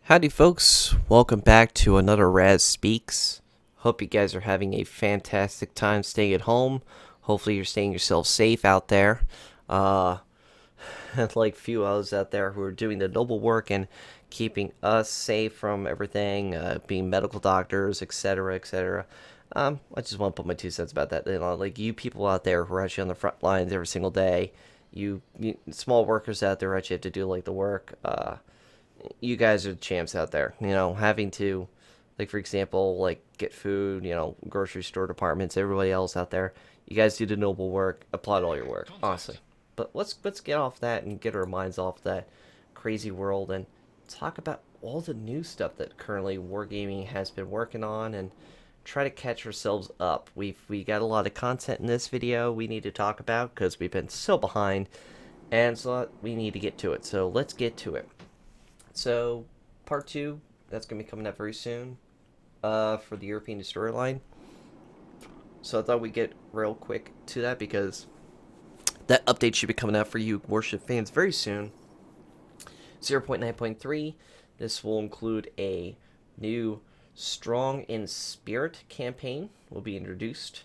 Howdy folks, welcome back to another Raz Speaks. Hope you guys are having a fantastic time staying at home. Hopefully you're staying yourself safe out there. Uh, like few others out there who are doing the noble work and keeping us safe from everything, being medical doctors, etc., etc. I just want to put my 2 cents about that. Like you people out there who are actually on the front lines every single day, you small workers out there who actually have to do like the work. You guys are the champs out there. Having to, like for example, like get food. Grocery store departments, everybody else out there. You guys do the noble work. Applaud all your work, honestly. But let's get off that and get our minds off that crazy world and talk about all the new stuff that currently Wargaming has been working on and try to catch ourselves up. We got a lot of content in this video we need to talk about because we've been so behind, and so we need to get to it. So let's get to it. So, part 2, that's going to be coming out very soon for the European storyline. So I thought we'd get real quick to that because that update should be coming out for you Warship fans very soon. 0.9.3, this will include a new Strong in Spirit campaign will be introduced.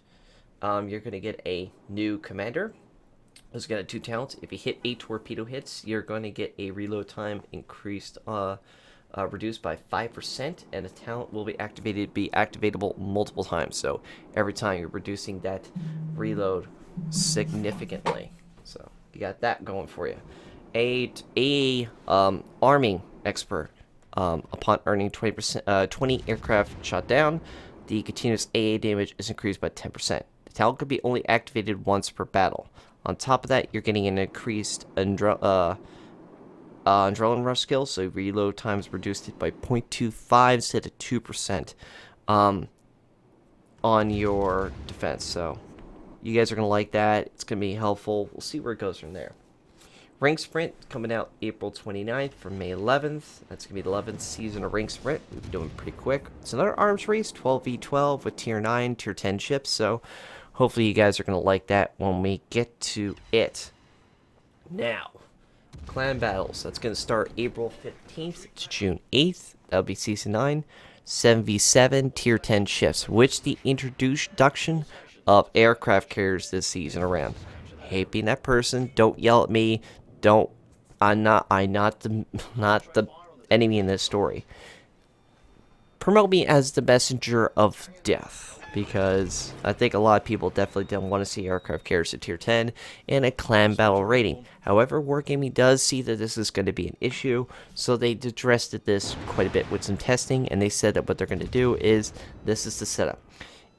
You're going to get a new commander. It's got 2 talents. If you hit 8 torpedo hits, you're going to get a reload time increased, reduced by 5%, and the talent will be activatable multiple times. So every time you're reducing that reload significantly. So you got that going for you. Arming expert. Upon earning 20 aircraft shot down, the continuous AA damage is increased by 10%. The talent could be only activated once per battle. On top of that, you're getting an increased adrenaline rush skill, so reload times reduced by 0.25 instead of 2% on your defense. So you guys are going to like that. It's going to be helpful. We'll see where it goes from there. Rank Sprint coming out April 29th from May 11th. That's going to be the 11th season of Rank Sprint. We'll be doing pretty quick. It's another arms race, 12v12 with tier 9, tier 10 ships. So hopefully you guys are going to like that when we get to it. Now, clan battles. That's going to start April 15th to June 8th. That'll be season 9. 7v7 tier 10 ships, which the introduction of aircraft carriers this season around. Hate being that person. Don't yell at me. I'm not the enemy in this story. Promote me as the messenger of death, because I think a lot of people definitely don't want to see aircraft carriers at tier 10 in a clan battle rating. However, Wargaming does see that this is going to be an issue, so they addressed this quite a bit with some testing, and they said that what they're going to do is, this is the setup.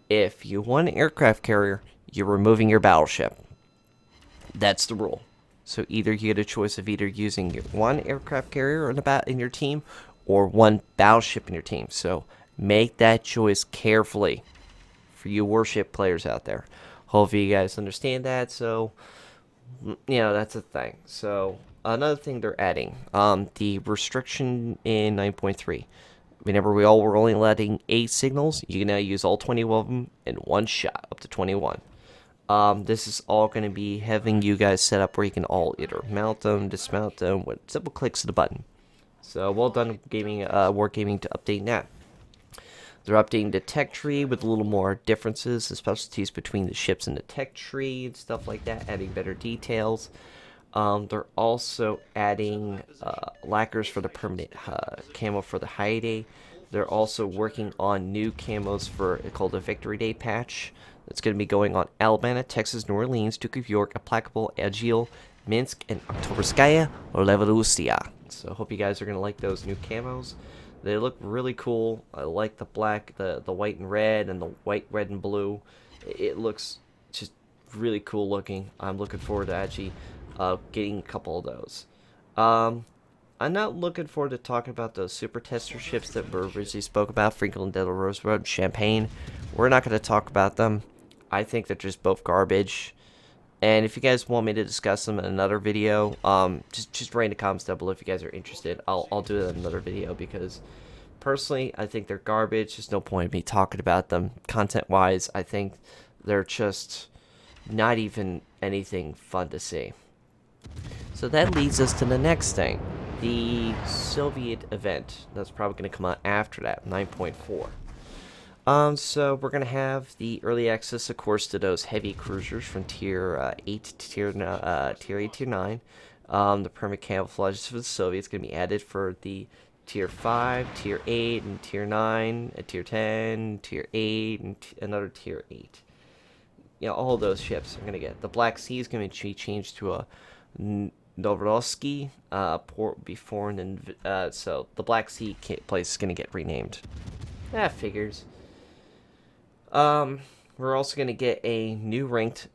If you want an aircraft carrier, you're removing your battleship. That's the rule. So either you get a choice of either using your one aircraft carrier in your team or one battleship in your team. So make that choice carefully for you warship players out there. Hopefully you guys understand that. So, that's a thing. So another thing they're adding, the restriction in 9.3. Remember, we all were only letting 8 signals. You can now use all 20 of them in one shot, up to 21. This is all going to be having you guys set up where you can all either mount them, dismount them with simple clicks of the button. So well done, Wargaming, to update that. They're updating the tech tree with a little more differences, the specialties between the ships and the tech tree and stuff like that, adding better details. They're also adding lacquers for the permanent camo for the high day. They're also working on new camos called the Victory Day patch. It's going to be going on Alabama, Texas, New Orleans, Duke of York, Implacable, Agile, Minsk, and Oktoberskaya Revoluция. So I hope you guys are going to like those new camos. They look really cool. I like the black, the white and red, and the white, red, and blue. It looks just really cool looking. I'm looking forward to actually getting a couple of those. I'm not looking forward to talking about those super tester ships that we originally spoke about, Franklin Delano Roosevelt, Champagne. We're not going to talk about them. I think they're just both garbage. And if you guys want me to discuss them in another video, just write in the comments down below if you guys are interested. I'll do it in another video because personally, I think they're garbage. There's no point in me talking about them. Content-wise, I think they're just not even anything fun to see. So that leads us to the next thing. the Soviet event that's probably going to come out after that, 9.4. So we're gonna have the early access, of course, to those heavy cruisers from tier 8 to tier 8, tier 9. The permanent camouflage for the Soviets gonna be added for the tier 5, tier 8, and tier 9, tier 10, tier 8, and another tier 8. All those ships are gonna get. The Black Sea is gonna be changed to a Novorossiysk port before, and so the Black Sea place is gonna get renamed. That figures. We're also going to get a new ranked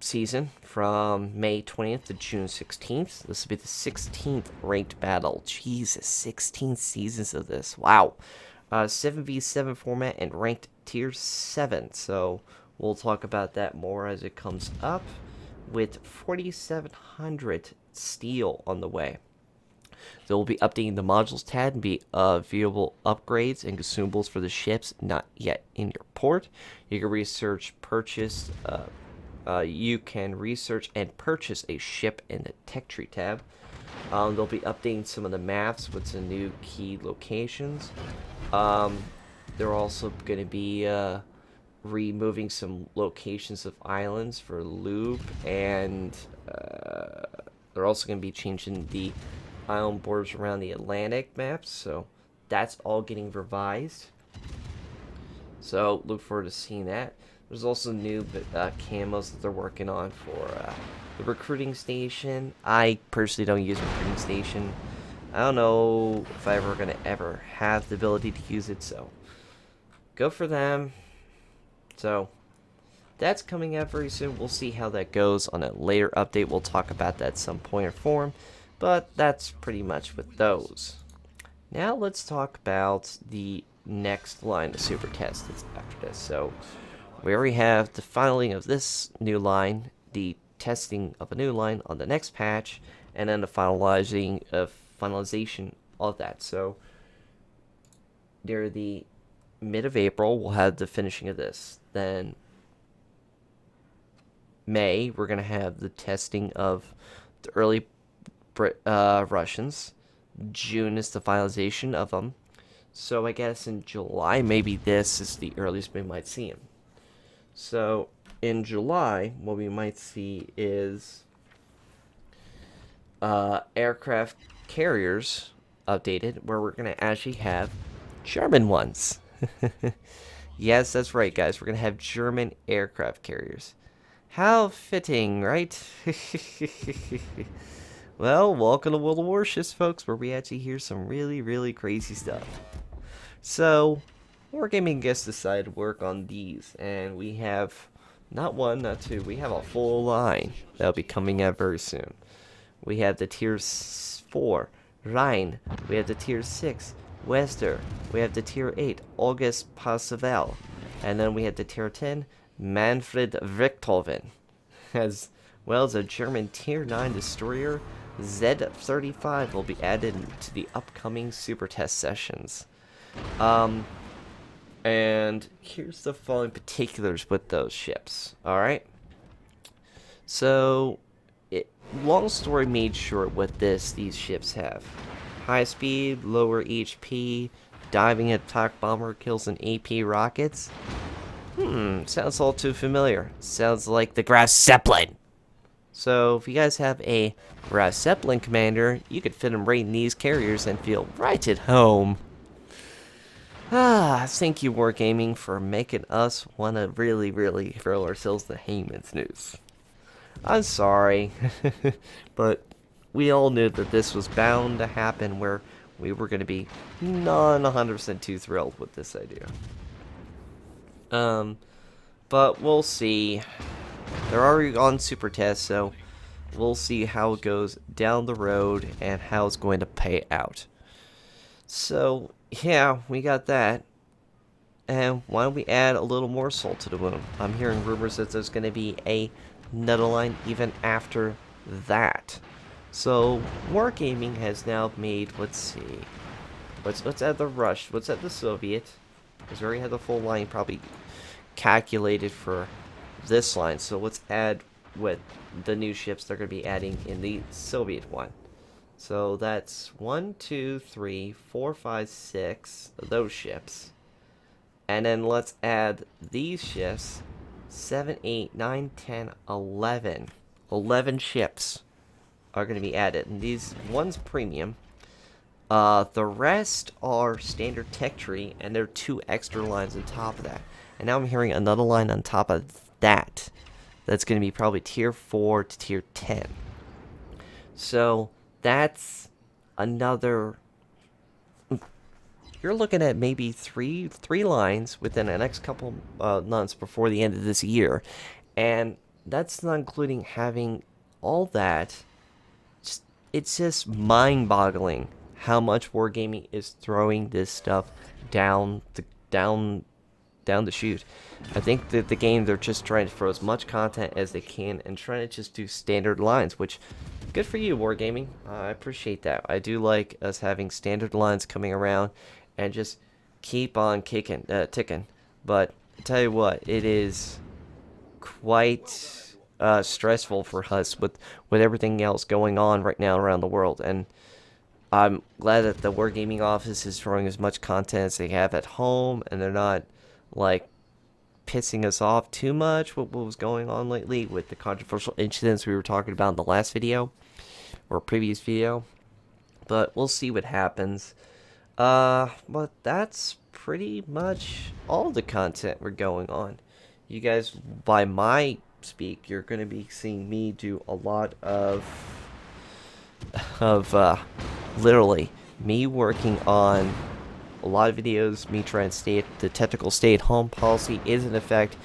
season from May 20th to June 16th. This will be the 16th ranked battle. Jesus, 16 seasons of this. Wow. 7v7 format and ranked tier 7. So we'll talk about that more as it comes up, with 4,700 steel on the way. They will be updating the modules tab and be viewable upgrades and consumables for the ships not yet in your port. You can research and purchase a ship in the tech tree tab. They'll be updating some of the maps with some new key locations. They're also going to be removing some locations of islands for loop, and they're also going to be changing the island borders around the Atlantic maps, so that's all getting revised. So look forward to seeing that. There's also new camos that they're working on for the recruiting station. I personally don't use recruiting station. I don't know if I'm ever have the ability to use it, so go for them. So that's coming out very soon. We'll see how that goes on a later update. We'll talk about that at some point or form. But that's pretty much with those. Now let's talk about the next line of super tests that's after this. So we already have the filing of this new line, the testing of a new line on the next patch, and then the finalization of that. So near the mid of April, we'll have the finishing of this. Then May, we're going to have the testing of the early Russians. June is the finalization of them. So I guess in July, maybe this is the earliest we might see them. So in July, what we might see is aircraft carriers updated, where we're going to actually have German ones. Yes, that's right, guys. We're going to have German aircraft carriers. How fitting, right? Well, welcome to World of Warships, folks, where we actually hear some really, really crazy stuff. So, Wargaming guests decided to work on these, and we have not one, not two, we have a full line that'll be coming out very soon. We have the Tier 4, Rhine, we have the Tier 6, Wester, we have the Tier 8, August Passavel, and then we have the Tier 10, Manfred Richthofen, as well as a German Tier 9 destroyer, Z35 will be added to the upcoming super test sessions. And here's the following particulars with those ships. Alright? So, long story made short, what these ships have. High speed, lower HP, diving attack bomber kills and AP rockets. Sounds all too familiar. Sounds like the Raz Zeppelin. So, if you guys have a Raz Zeppelin commander, you could fit him right in these carriers and feel right at home. Thank you, Wargaming, for making us want to really, really throw ourselves the Heyman's news. I'm sorry, but we all knew that this was bound to happen, where we were going to be not 100% too thrilled with this idea. But we'll see. They're already on super test, so we'll see how it goes down the road and how it's going to pay out. So, yeah, we got that. And why don't we add a little more salt to the wound? I'm hearing rumors that there's going to be another line even after that. So, Wargaming has now made, let's see, let's add the Rush, let's add the Soviet, because we already had the full line probably calculated for this line, so let's add with the new ships they're going to be adding in the Soviet one. So that's 1, 2, 3, 4, 5, 6 of those ships. And then let's add these ships. 7, 8, 9, 10, 11. 11 ships are going to be added. And these one's premium. The rest are standard tech tree, and there are 2 extra lines on top of that. And now I'm hearing another line on top of that. That's going to be probably tier 4 to tier 10. So that's another. You're looking at maybe three lines within the next couple months before the end of this year, and that's not including having all that. It's just mind-boggling how much wargaming is throwing this stuff down the chute. I think that the game, they're just trying to throw as much content as they can and trying to just do standard lines, which good for you, wargaming. I appreciate that. I do like us having standard lines coming around and just keep on ticking. But I tell you what, it is quite stressful for us with everything else going on right now around the world. And I'm glad that the wargaming office is throwing as much content as they have at home, and they're not like pissing us off too much with what was going on lately with the controversial incidents we were talking about in the last video or previous video. But we'll see what happens. But that's pretty much all the content we're going on. You guys, by my speak, you're going to be seeing me do a lot of literally me working on a lot of videos, me trying to stay at the technical stay-at-home policy is in effect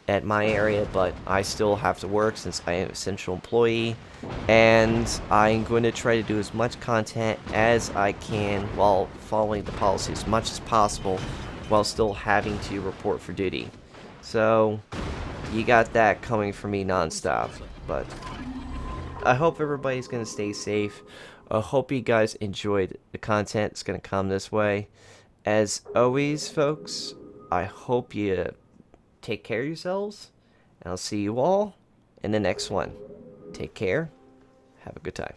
at my area, but I still have to work since I am an essential employee, and I'm going to try to do as much content as I can while following the policy as much as possible while still having to report for duty. So you got that coming from me nonstop, but I hope everybody's going to stay safe. I hope you guys enjoyed the content that's going to come this way. As always, folks, I hope you take care of yourselves, and I'll see you all in the next one. Take care. Have a good time.